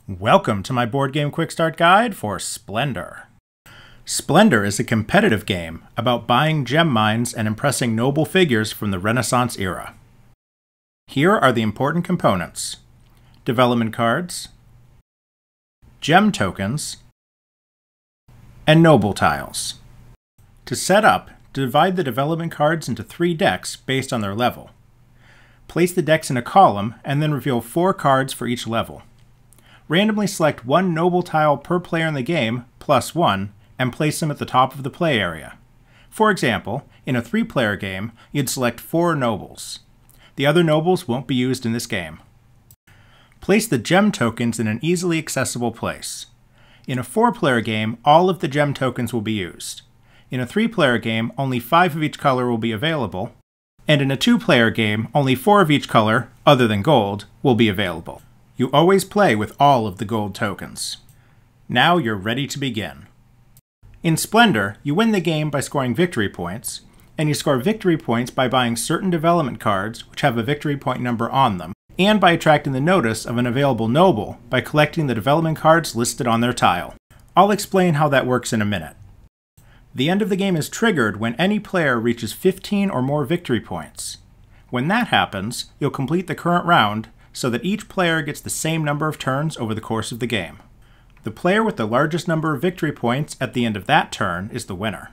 Welcome to my board game QuickStart guide for Splendor. Splendor is a competitive game about buying gem mines and impressing noble figures from the Renaissance era. Here are the important components: development cards, gem tokens, and noble tiles. To set up, divide the development cards into 3 decks based on their level. Place the decks in a column and then reveal 4 cards for each level. Randomly select 1 noble tile per player in the game, +1, and place them at the top of the play area. For example, in a 3-player game, you'd select 4 nobles. The other nobles won't be used in this game. Place the gem tokens in an easily accessible place. In a 4-player game, all of the gem tokens will be used. In a 3-player game, only 5 of each color will be available, and in a 2-player game, only 4 of each color, other than gold, will be available. You always play with all of the gold tokens. Now you're ready to begin. In Splendor, you win the game by scoring victory points, and you score victory points by buying certain development cards which have a victory point number on them, and by attracting the notice of an available noble by collecting the development cards listed on their tile. I'll explain how that works in a minute. The end of the game is triggered when any player reaches 15 or more victory points. When that happens, you'll complete the current round so that each player gets the same number of turns over the course of the game. The player with the largest number of victory points at the end of that turn is the winner.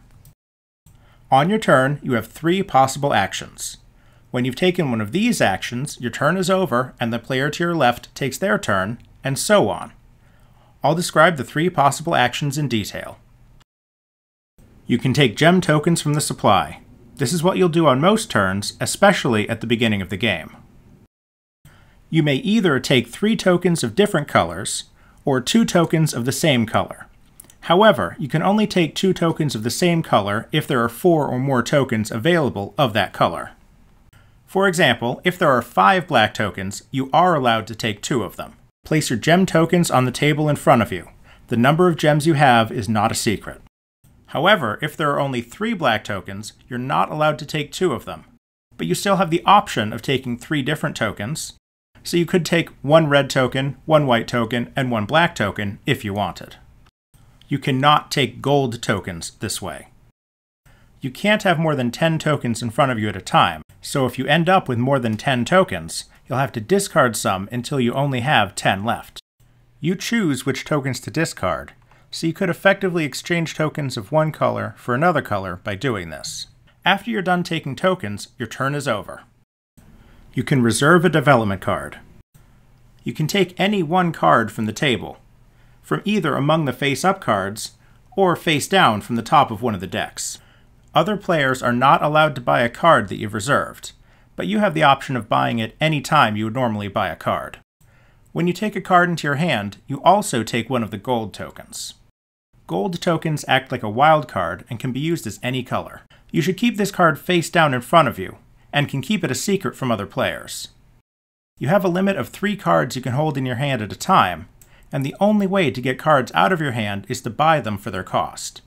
On your turn, you have 3 possible actions. When you've taken one of these actions, your turn is over and the player to your left takes their turn, and so on. I'll describe the 3 possible actions in detail. You can take gem tokens from the supply. This is what you'll do on most turns, especially at the beginning of the game. You may either take 3 tokens of different colors, or 2 tokens of the same color. However, you can only take 2 tokens of the same color if there are 4 or more tokens available of that color. For example, if there are 5 black tokens, you are allowed to take 2 of them. Place your gem tokens on the table in front of you. The number of gems you have is not a secret. However, if there are only 3 black tokens, you're not allowed to take 2 of them. But you still have the option of taking 3 different tokens, so you could take 1 red token, 1 white token, and 1 black token if you wanted. You cannot take gold tokens this way. You can't have more than 10 tokens in front of you at a time, so if you end up with more than 10 tokens, you'll have to discard some until you only have 10 left. You choose which tokens to discard, so you could effectively exchange tokens of one color for another color by doing this. After you're done taking tokens, your turn is over. You can reserve a development card. You can take any one card from the table, from either among the face-up cards, or face-down from the top of one of the decks. Other players are not allowed to buy a card that you've reserved, but you have the option of buying it any time you would normally buy a card. When you take a card into your hand, you also take one of the gold tokens. Gold tokens act like a wild card and can be used as any color. You should keep this card face down in front of you, and can keep it a secret from other players. You have a limit of 3 cards you can hold in your hand at a time, and the only way to get cards out of your hand is to buy them for their cost.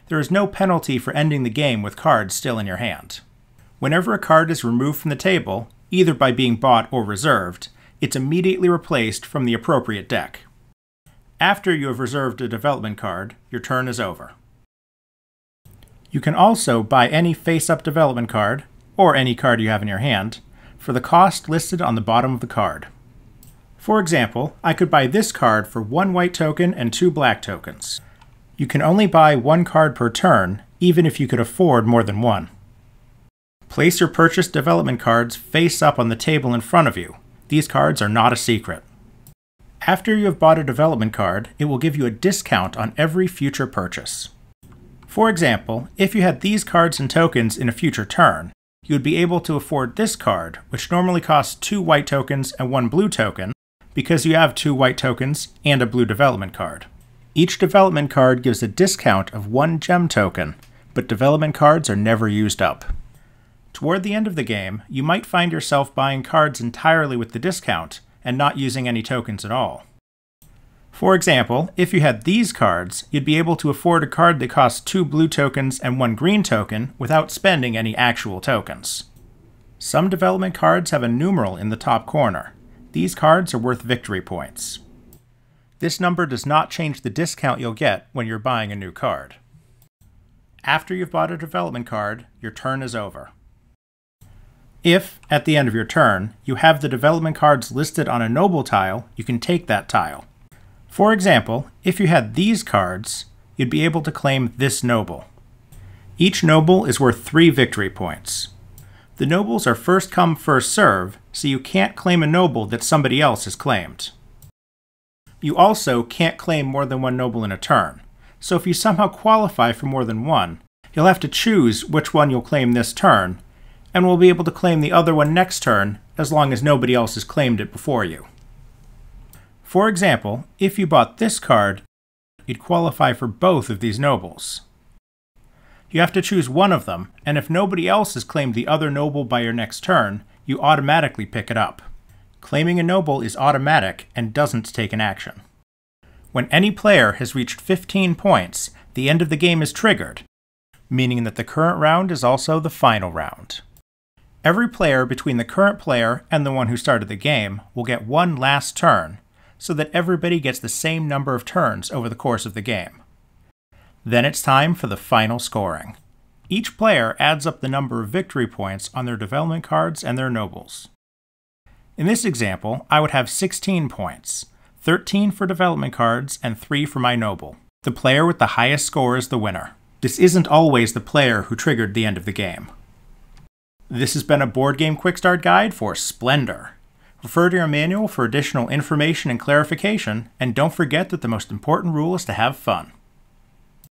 There is no penalty for ending the game with cards still in your hand. Whenever a card is removed from the table, either by being bought or reserved, it's immediately replaced from the appropriate deck. After you have reserved a development card, your turn is over. You can also buy any face-up development card, or any card you have in your hand, for the cost listed on the bottom of the card. For example, I could buy this card for 1 white token and 2 black tokens. You can only buy 1 card per turn, even if you could afford more than 1. Place your purchased development cards face up on the table in front of you. These cards are not a secret. After you have bought a development card, it will give you a discount on every future purchase. For example, if you had these cards and tokens in a future turn, you would be able to afford this card, which normally costs 2 white tokens and 1 blue token, because you have 2 white tokens and a blue development card. Each development card gives a discount of 1 gem token, but development cards are never used up. Toward the end of the game, you might find yourself buying cards entirely with the discount, and not using any tokens at all. For example, if you had these cards, you'd be able to afford a card that costs 2 blue tokens and 1 green token without spending any actual tokens. Some development cards have a numeral in the top corner. These cards are worth victory points. This number does not change the discount you'll get when you're buying a new card. After you've bought a development card, your turn is over. If, at the end of your turn, you have the development cards listed on a noble tile, you can take that tile. For example, if you had these cards, you'd be able to claim this noble. Each noble is worth 3 victory points. The nobles are first come, first serve, so you can't claim a noble that somebody else has claimed. You also can't claim more than one noble in a turn, so if you somehow qualify for more than one, you'll have to choose which one you'll claim this turn, and will be able to claim the other one next turn as long as nobody else has claimed it before you. For example, if you bought this card, you'd qualify for both of these nobles. You have to choose one of them, and if nobody else has claimed the other noble by your next turn, you automatically pick it up. Claiming a noble is automatic and doesn't take an action. When any player has reached 15 points, the end of the game is triggered, meaning that the current round is also the final round. Every player between the current player and the one who started the game will get one last turn, so that everybody gets the same number of turns over the course of the game. Then it's time for the final scoring. Each player adds up the number of victory points on their development cards and their nobles. In this example, I would have 16 points, 13 for development cards and 3 for my noble. The player with the highest score is the winner. This isn't always the player who triggered the end of the game. This has been a board game quick start guide for Splendor. Refer to your manual for additional information and clarification, and don't forget that the most important rule is to have fun.